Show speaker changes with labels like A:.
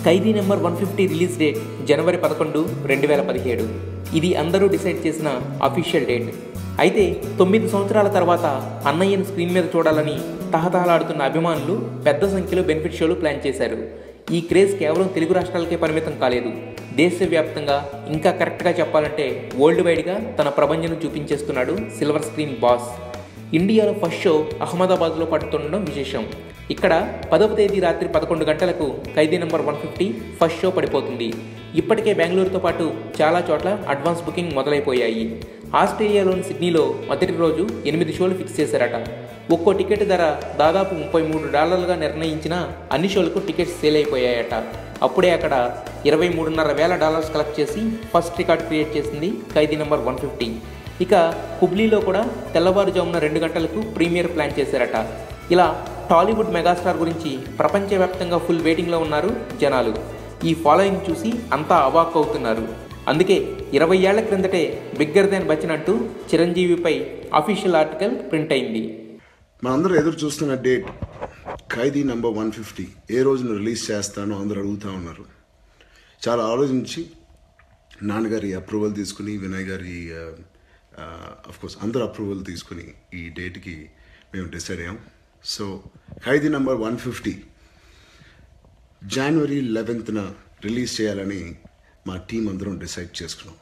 A: ఖైదీ number 150 release date జనవరి 11, 2017. ఇది అందరూ decide చేసిన అఫీషియల్ డేట్. అయితే 9 సంవత్సరాల తర్వాత అన్నయ్యను స్క్రీన్ మీద చూడాలని తహతహలాడుతున్న అభిమానులు పెద్ద సంఖ్యలో బెనిఫిట్ షోలు ప్లాన్ చేశారు. ఈ క్రేజ్ కేవలం తెలుగు రాష్ట్రాలకే పరిమితం కాలేదు. దేశవ్యాప్తంగా, ఇంకా కరెక్ట్గా చెప్పాలంటే వరల్డ్ వైడ్గా తన ప్రభంజనం చూపించేస్తున్నాడు సిల్వర్ స్క్రీన్ బాస్. ఇండియాలో ఫస్ట్ షో అహ్మదాబాద్లో పడుతుండడం విశేషం. ఇక్కడ 10వ తేదీ రాత్రి 11 గంటలకు ఖైదీ నెంబర్ 150 ఫస్ట్ షో పడిపోతుంది. ఇప్పటికే బెంగళూరుతో పాటు చాలా చోట్ల అడ్వాన్స్ బుకింగ్ మొదలైపోయాయి. ఆస్ట్రేలియాలోని సిడ్నీలో మొదటి రోజు 8 షోలు ఫిక్స్ చేశారట. ఒక్కో టికెట్ ధర దాదాపు $33గా నిర్ణయించిన అన్ని షోలకు టికెట్స్ సేల్ అయిపోయాయట. అప్పుడే అక్కడ $23,500 కలెక్ట్ చేసి ఫస్ట్ రికార్డ్ క్రియేట్ చేసింది ఖైదీ నెంబర్ 150. ఇక హుబ్లీలో కూడా తెల్లవారుజామున 2 గంటలకు ప్రీమియర్ ప్లాన్ చేశారట. ఇలా టాలీవుడ్ మెగాస్టార్ గురించి ప్రపంచవ్యాప్తంగా ఫుల్ వెయిటింగ్లో ఉన్నారు జనాలు. ఈ ఫాలోయింగ్ చూసి అంతా అవాక్ అవుతున్నారు. అందుకే 20 ఏళ్ల క్రిందటే బిగ్గర్ దాన్ బచ్చన్ అంటూ చిరంజీవిపై అఫీషియల్ ఆర్టికల్ ప్రింట్ అయింది.
B: మనందరూ ఎదురు చూస్తున్న డేట్ ఖైదీ నెంబర్ 150 ఏ రోజున రిలీజ్ చేస్తానో అందరూ అడుగుతూ ఉన్నారు. చాలా ఆలోచించి నాన్నగారి అప్రూవల్ తీసుకుని, వినయ్ గారి అఫ్కోర్స్ అందరు అప్రూవల్ తీసుకుని ఈ డేట్కి మేము డిసైడ్ అయ్యాం. సో ఖైదీ నెంబర్ 150 జనవరి 11న రిలీజ్ చేయాలని మా టీం అందరం డిసైడ్ చేసుకున్నాం.